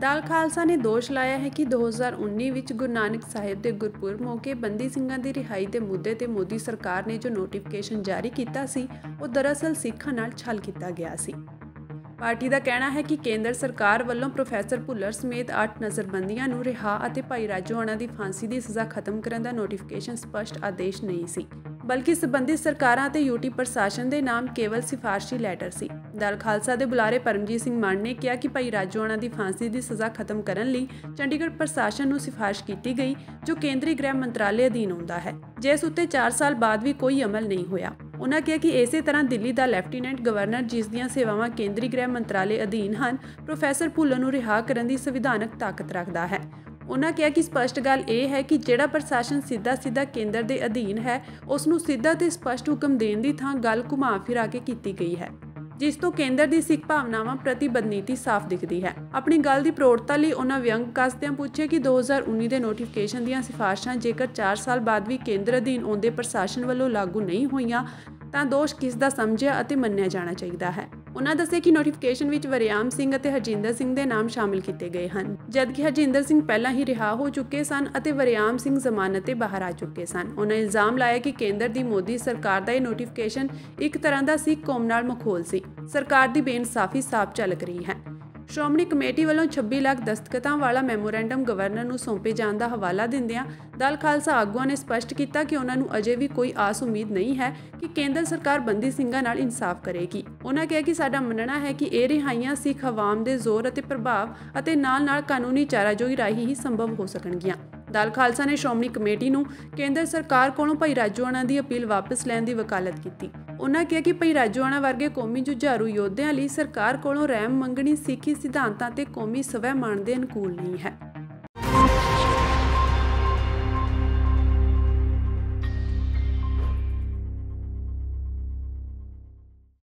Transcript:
ਦਲ ਖਾਲਸਾ ਨੇ ਦੋਸ਼ ਲਾਇਆ ਹੈ ਕਿ 2019 ਵਿੱਚ ਗੁਰੂ ਨਾਨਕ ਸਾਹਿਬ ਦੇ ਗੁਰਪੁਰਬ ਮੌਕੇ ਬੰਦੀ ਸਿੰਘਾਂ ਦੀ ਰਿਹਾਈ ਦੇ ਮੁੱਦੇ ਤੇ ਮੋਦੀ ਸਰਕਾਰ ਨੇ ਜੋ ਨੋਟੀਫਿਕੇਸ਼ਨ ਜਾਰੀ ਕੀਤਾ ਸੀ ਉਹ ਦਰਅਸਲ ਸਿੱਖਾਂ ਨਾਲ ਛਲ ਕੀਤਾ ਗਿਆ ਸੀ। ਪਾਰਟੀ ਦਾ ਕਹਿਣਾ ਹੈ ਕਿ ਕੇਂਦਰ ਸਰਕਾਰ ਵੱਲੋਂ ਪ੍ਰੋਫੈਸਰ ਭੁੱਲਰ ਸਮੇਤ 8 ਨਜ਼ਰਬੰਦੀਆਂ ਨੂੰ ਰਿਹਾ ਅਤੇ ਭਾਈ ਰਾਜੋਆਣਾ ਦੀ ਫਾਂਸੀ ਦੀ ਸਜ਼ਾ ਖਤਮ ਕਰਨ ਦਾ ਨੋਟੀਫਿਕੇਸ਼ਨ ਸਪਸ਼ਟ ਆਦੇਸ਼ ਨਹੀਂ ਸੀ, ਬਲਕਿ ਸੰਬੰਧਿਤ ਸਰਕਾਰਾਂ ਅਤੇ ਯੂਟੀ ਪ੍ਰਸ਼ਾਸਨ ਦੇ ਨਾਮ ਕੇਵਲ ਸਿਫਾਰਸ਼ੀ ਲੈਟਰ ਸੀ। ਦਲ ਖਾਲਸਾ ਦੇ ਬੁਲਾਰੇ ਪਰਮਜੀਤ ਸਿੰਘ ਮਾਨ ਨੇ ਕਿਹਾ ਕਿ ਭਾਈ ਰਾਜੋਆਣਾ ਦੀ ਫਾਂਸੀ ਦੀ ਸਜ਼ਾ ਖਤਮ ਕਰਨ ਲਈ ਚੰਡੀਗੜ੍ਹ ਪ੍ਰਸ਼ਾਸਨ ਨੂੰ ਸਿਫਾਰਿਸ਼ ਕੀਤੀ ਗਈ, ਜੋ ਕੇਂਦਰੀ ਗ੍ਰਹਿ ਮੰਤਰਾਲੇ ਅਧੀਨ ਆਉਂਦਾ ਹੈ, ਜਿਸ ਉੱਤੇ 4 ਸਾਲ ਬਾਅਦ ਵੀ ਕੋਈ ਅਮਲ ਨਹੀਂ ਹੋਇਆ। ਉਨ੍ਹਾਂ ਕਿਹਾ ਕਿ ਇਸੇ ਤਰ੍ਹਾਂ ਦਿੱਲੀ ਦਾ ਲੈਫਟੀਨੈਂਟ ਗਵਰਨਰ, ਜਿਸ ਦੀਆਂ ਸੇਵਾਵਾਂ ਕੇਂਦਰੀ ਗ੍ਰਹਿ ਮੰਤਰਾਲੇ ਅਧੀਨ ਹਨ, ਪ੍ਰੋਫੈਸਰ ਭੁੱਲਰ ਨੂੰ ਰਿਹਾ ਕਰਨ ਦੀ ਸੰਵਿਧਾਨਕ ਤਾਕਤ ਰੱਖਦਾ ਹੈ। ਉਨ੍ਹਾਂ ਕਿਹਾ ਕਿ ਸਪਸ਼ਟ ਗੱਲ ਇਹ ਹੈ ਕਿ ਜਿਹੜਾ ਪ੍ਰਸ਼ਾਸਨ ਸਿੱਧਾ ਕੇਂਦਰ ਦੇ ਅਧੀਨ ਹੈ, ਉਸ ਨੂੰ ਸਿੱਧਾ ਤੇ ਸਪਸ਼ਟ ਹੁਕਮ ਦੇਣ ਦੀ ਥਾਂ ਗੱਲ ਘੁਮਾ ਫਿਰਾ ਕੇ ਕੀਤੀ ਗਈ ਹੈ, ਜਿਸ ਤੋਂ ਕੇਂਦਰ ਦੀ ਸਿੱਖ ਭਾਵਨਾਵਾਂ ਪ੍ਰਤੀ ਬਦਨੀਤੀ ਸਾਫ਼ ਦਿਖਦੀ ਹੈ। ਆਪਣੀ ਗੱਲ ਦੀ ਪ੍ਰੋੜਤਾ ਲਈ ਉਨ੍ਹਾਂ ਵਿਅੰਗ ਕੱਸਦਿਆਂ ਪੁੱਛਿਆ ਕਿ 2019 ਦੇ ਨੋਟੀਫਿਕੇਸ਼ਨ ਦੀਆਂ ਸਿਫਾਰਸ਼ਾਂ ਜੇਕਰ 4 ਸਾਲ ਬਾਅਦ ਵੀ ਕੇਂਦਰ ਅਧੀਨ ਆਉਂਦੇ ਪ੍ਰਸ਼ਾਸਨ ਵੱਲੋਂ ਲਾਗੂ ਨਹੀਂ ਹੋਈਆਂ ਤਾਂ ਦੋਸ਼ ਕਿਸ ਦਾ ਸਮਝਿਆ ਅਤੇ ਮੰਨਿਆ ਜਾਣਾ ਚਾਹੀਦਾ ਹੈ। ਉਨ੍ਹਾਂ ਦੱਸਿਆ ਕਿ ਨੋਟੀਫਿਕੇਸ਼ਨ ਵਿੱਚ ਵਰਿਆਮ ਸਿੰਘ ਅਤੇ ਹਰਜਿੰਦਰ ਸਿੰਘ ਦੇ ਨਾਮ ਸ਼ਾਮਿਲ ਕੀਤੇ ਗਏ ਹਨ, ਜਦਕਿ ਹਰਜਿੰਦਰ ਸਿੰਘ ਪਹਿਲਾਂ ਹੀ ਰਿਹਾ ਹੋ ਚੁੱਕੇ ਸਨ ਅਤੇ ਵਰਿਆਮ ਸਿੰਘ ਜ਼ਮਾਨਤ ਤੇ ਬਾਹਰ ਆ ਚੁੱਕੇ ਸਨ। ਉਨ੍ਹਾਂ ਇਲਜ਼ਾਮ ਲਾਇਆ ਕਿ ਕੇਂਦਰ ਦੀ ਮੋਦੀ ਸਰਕਾਰ ਦਾ ਇਹ ਨੋਟੀਫਿਕੇਸ਼ਨ ਇੱਕ ਤਰ੍ਹਾਂ ਦਾ ਸਿੱਖ ਕੌਮ ਨਾਲ ਮਖੌਲ ਸੀ। ਸਰਕਾਰ ਦੀ ਬੇਇਨਸਾਫੀ ਸਾਫ਼ ਝਲਕ ਰਹੀ ਹੈ। ਸ਼੍ਰੋਮਣੀ ਕਮੇਟੀ ਵੱਲੋਂ 26 ਲੱਖ ਦਸਤਖਤਾਂ ਵਾਲਾ ਮੈਮੋਰੈਂਡਮ ਗਵਰਨਰ ਨੂੰ ਸੌਂਪੇ ਜਾਣ ਦਾ ਹਵਾਲਾ ਦਿੰਦਿਆਂ ਦਲ ਖਾਲਸਾ ਆਗੂਆਂ ਨੇ ਸਪਸ਼ਟ ਕੀਤਾ ਕਿ ਉਨ੍ਹਾਂ ਨੂੰ ਅਜੇ ਵੀ ਕੋਈ ਆਸ ਉਮੀਦ ਨਹੀਂ ਹੈ ਕਿ ਕੇਂਦਰ ਸਰਕਾਰ ਬੰਦੀ ਸਿੰਘਾਂ ਨਾਲ ਇਨਸਾਫ ਕਰੇਗੀ। ਉਨ੍ਹਾਂ ਕਿਹਾ ਕਿ ਸਾਡਾ ਮੰਨਣਾ ਹੈ ਕਿ ਇਹ ਰਿਹਾਈਆਂ ਸਿੱਖ ਆਵਾਮ ਦੇ ਜ਼ੋਰ ਅਤੇ ਪ੍ਰਭਾਵ ਅਤੇ ਨਾਲ-ਨਾਲ ਕਾਨੂੰਨੀ ਚਾਰਾਜੋਈ ਰਾਹੀਂ ਹੀ ਸੰਭਵ ਹੋ ਸਕਣਗੀਆਂ। ਦਲ ਖਾਲਸਾ ਨੇ ਸ਼੍ਰੋਮਣੀ ਕਮੇਟੀ ਨੂੰ ਕੇਂਦਰ ਸਰਕਾਰ ਕੋਲੋਂ ਭਾਈ ਰਾਜੋਆਣਾ ਦੀ ਅਪੀਲ ਵਾਪਸ ਲੈਣ ਦੀ ਵਕਾਲਤ ਕੀਤੀ। ਉਨ੍ਹਾਂ ਕਿਹਾ ਕਿ ਭਾਈ ਰਾਜੋਆਣਾ ਵਰਗੇ ਕੌਮੀ ਜੁਝਾਰੂ ਯੋਧਿਆਂ ਲਈ ਸਰਕਾਰ ਕੋਲੋਂ ਰਹਿਮ ਮੰਗਣੀ ਸਿੱਖੀ ਸਿਧਾਂਤਾਂ ਤੇ ਕੌਮੀ ਸਵੈ-ਮਾਣ ਦੇ ਅਨੁਕੂਲ ਨਹੀਂ ਹੈ।